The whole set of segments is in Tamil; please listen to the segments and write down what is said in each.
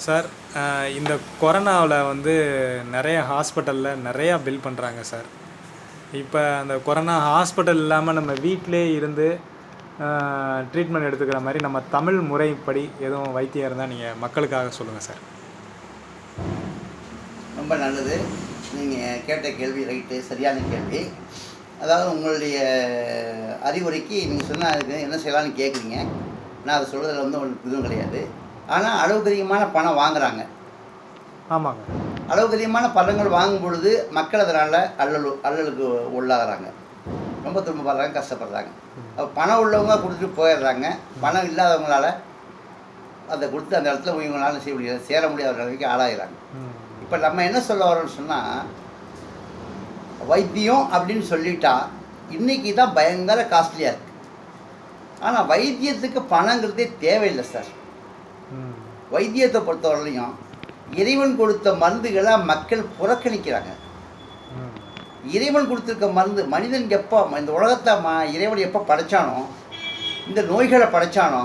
சார், இந்த கொரோனாவில் வந்து நிறைய ஹாஸ்பிட்டலில் நிறையா பில் பண்ணுறாங்க சார். இப்போ அந்த கொரோனா ஹாஸ்பிட்டல் இல்லாமல் நம்ம வீட்டிலே இருந்து ட்ரீட்மெண்ட் எடுத்துக்கிற மாதிரி நம்ம தமிழ் முறைப்படி எதுவும் வைத்தியம் இருந்தால் நீங்கள் மக்களுக்காக சொல்லுங்கள் சார். ரொம்ப நல்லது. நீங்கள் கேட்ட கேள்வி ரைட்டு, சரியான கேள்வி. அதாவது உங்களுடைய அறிவுரைக்கு நீங்கள் சொன்னால் அதுக்கு என்ன செய்யலாம்னு கேட்குறீங்க. நான் அதை சொல்கிறதுல வந்து உங்களுக்கு இதுவும் கிடையாது. ஆனால் அளவுக்கு அதிகமான பணம் வாங்குகிறாங்க. ஆமாங்க. அளவுக்கு அதிகமான பணங்கள் வாங்கும் பொழுது மக்கள் அதனால் அல்லலுக்கு உள்ளாகிறாங்க, ரொம்ப துன்பப்படுறாங்க, கஷ்டப்படுறாங்க. அப்போ பணம் உள்ளவங்க கொடுத்துட்டு போயிடுறாங்க. பணம் இல்லாதவங்களால் அதை கொடுத்து அந்த இடத்துல இவங்களால செய்ய முடியாது, சேர முடியாத நிலைக்கு ஆளாகிறாங்க. இப்போ நம்ம என்ன சொல்ல வரோம்னு சொன்னால், வைத்தியம் அப்படின்னு சொல்லிட்டா இன்றைக்கி தான் பயங்கர காஸ்ட்லியாக இருக்குது. ஆனால் வைத்தியத்துக்கு பணங்கிறதே தேவையில்லை சார். வைத்தியத்தை பொறுத்தவரையிலையும் இறைவன் கொடுத்த மருந்துகளை மக்கள் புறக்கணிக்கிறாங்க. இறைவன் கொடுத்துருக்க மருந்து மனிதன் எப்போ இந்த உலகத்தை இறைவன் எப்போ படைச்சானோ, இந்த நோய்களை படைச்சானோ,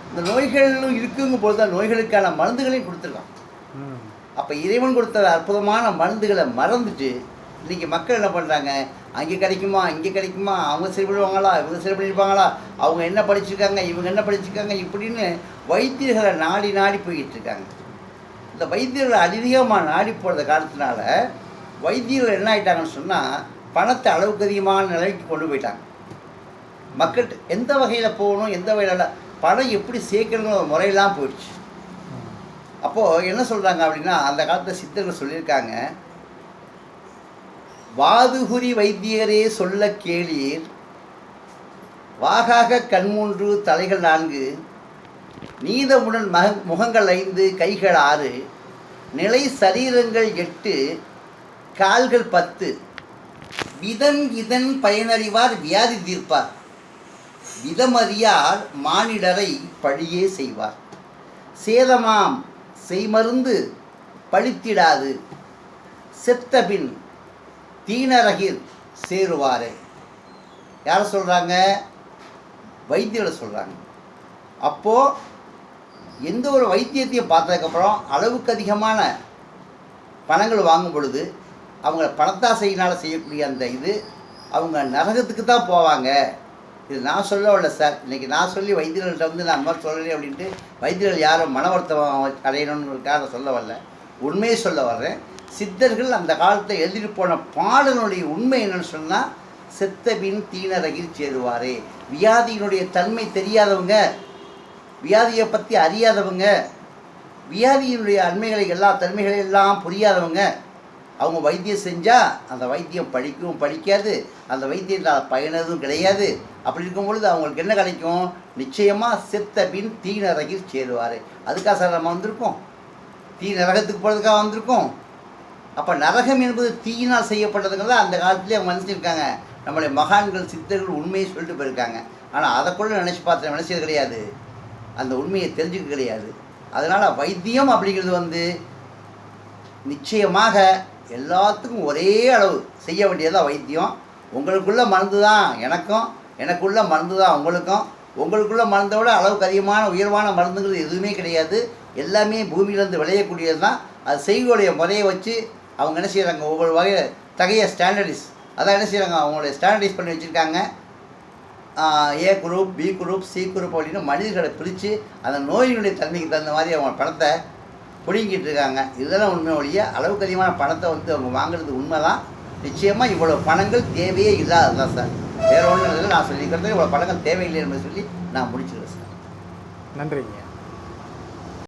இந்த நோய்களும் இருக்குங்கும் போது தான் நோய்களுக்கான மருந்துகளையும் கொடுத்துருக்கான். அப்போ இறைவன் கொடுத்த அற்புதமான மருந்துகளை மறந்துட்டு இன்றைக்கி மக்கள் என்ன பண்ணுறாங்க, அங்கே கிடைக்குமா இங்கே கிடைக்குமா, அவங்க சரி பண்ணுவாங்களா இவங்க சரி பண்ணியிருப்பாங்களா, அவங்க என்ன படிச்சிருக்காங்க இவங்க என்ன படிச்சிருக்காங்க இப்படின்னு வைத்தியர்களை நாடி நாடி போய்கிட்டு இருக்காங்க. இந்த வைத்தியர்களை அதிகமாக நாடி போகிறத காலத்தினால வைத்தியர்கள் என்ன ஆகிட்டாங்கன்னு சொன்னால், பணத்தை அளவுக்கு அதிகமான நிலைக்கு கொண்டு போயிட்டாங்க. மக்கள்கிட்ட எந்த வகையில் போகணும், எந்த வகையில் பணம் எப்படி சேர்க்கணுங்கிற முறையெல்லாம் போயிடுச்சு. அப்போது என்ன சொல்கிறாங்க அப்படின்னா, அந்த காலத்தில் சித்தர்கள் சொல்லியிருக்காங்க, வாதுகுறி வைத்தியரே சொல்ல கேளீர், வாகாக கண்மூன்று தலைகள் 4, நீதமுடன் முகங்கள் 5 கைகள் 6, நிலை சரீரங்கள் 8 கால்கள் 10, விதன் இதன் பயனறிவார் வியாதி தீர்ப்பார், விதமறியார் மானிடரை பழியே செய்வார், சேதமாம் செய்மருந்து பழித்திடாது, செத்தபின் தீனரகிர் சேருவாரே. யாரை சொல்கிறாங்க? வைத்தியரை சொல்கிறாங்க. அப்போது எந்த ஒரு வைத்தியத்தையும் பார்த்ததுக்கப்புறம் அளவுக்கு அதிகமான பணங்கள் வாங்கும் பொழுது அவங்க பணத்தாசையினால் செய்யக்கூடிய அந்த இது அவங்க நரகத்துக்கு தான் போவாங்க. இது நான் சொல்ல வரல சார். இன்றைக்கி நான் சொல்லி வைத்தியர்கள்ட்ட வந்து நான் மாதிரி சொல்லலை அப்படின்ட்டு வைத்தியர்கள் யாரும் மன வருத்தம் அடையணுன்றதுக்காக சொல்ல வரல, உண்மையை சொல்ல வர்றேன். சித்தர்கள் அந்த காலத்தில் எழுதிட்டு போன பாடலுடைய உண்மை என்னன்னு சொன்னால், செத்தபின் தீனரகில் சேருவாரே. வியாதியினுடைய தன்மை தெரியாதவங்க, வியாதியை பற்றி அறியாதவங்க, வியாதியினுடைய அண்மைகளை எல்லா தன்மைகளெல்லாம் புரியாதவங்க, அவங்க வைத்தியம் செஞ்சால் அந்த வைத்தியம் படிக்கவும் படிக்காது, அந்த வைத்தியத்தால் பயனதும் கிடையாது. அப்படி இருக்கும் பொழுது அவங்களுக்கு என்ன கிடைக்கும்? நிச்சயமாக செத்தபின் தீனரகில் சேருவார். அதுக்காக சார் நம்ம வந்திருக்கோம், தீ நரகத்துக்கு போகிறதுக்காக வந்திருக்கோம். அப்போ நரகம் என்பது தீயினால் செய்யப்பட்டதுங்கிறத அந்த காலத்துலேயே அவங்க நினச்சிருக்காங்க. நம்மளுடைய மகான்கள் சித்தர்கள் உண்மையை சொல்லிட்டு போயிருக்காங்க. ஆனால் அதை கூட நினச்சி பார்த்து நினச்சது கிடையாது, அந்த உண்மையை தெரிஞ்சுக்க கிடையாது. அதனால் வைத்தியம் அப்படிங்கிறது வந்து நிச்சயமாக எல்லாத்துக்கும் ஒரே அளவு செய்ய வேண்டியதான் வைத்தியம். உங்களுக்குள்ள மருந்து தான் எனக்கும், எனக்குள்ள மருந்து தான் உங்களுக்கும். உங்களுக்குள்ள மருந்தை விட அளவுக்கு அதிகமான உயர்வான மருந்துங்கிறது எதுவுமே கிடையாது. எல்லாமே பூமியிலேருந்து விளையக்கூடியது தான். அது செய்கையுடைய முறையை வச்சு அவங்க என்ன செய்கிறாங்க, ஒவ்வொரு வகையில் தகைய ஸ்டாண்டர்டைஸ், அதான் என்ன செய்கிறாங்க, அவங்களுடைய ஸ்டாண்டர்டைஸ் பண்ணி வச்சுருக்காங்க. A group, B group, C group அப்படின்னு மனிதர்களை பிரித்து அந்த நோயினுடைய தன்மைக்கு தகுந்த மாதிரி அவங்க பணத்தை பிடுங்கிட்டு இருக்காங்க. இதெல்லாம் உண்மை ஒழிய அளவுக்கு அதிகமான பணத்தை வந்து அவங்க வாங்குறது உண்மை தான். நிச்சயமாக இவ்வளோ பணங்கள் தேவையே இல்லாதது தான் சார். வேறு ஒன்றும் இல்லை, நான் சொல்லிக்கிறது இவ்வளோ பணங்கள் தேவையில்லை என்பதை சொல்லி நான் முடிச்சுக்கிறேன் சார். நன்றிங்க.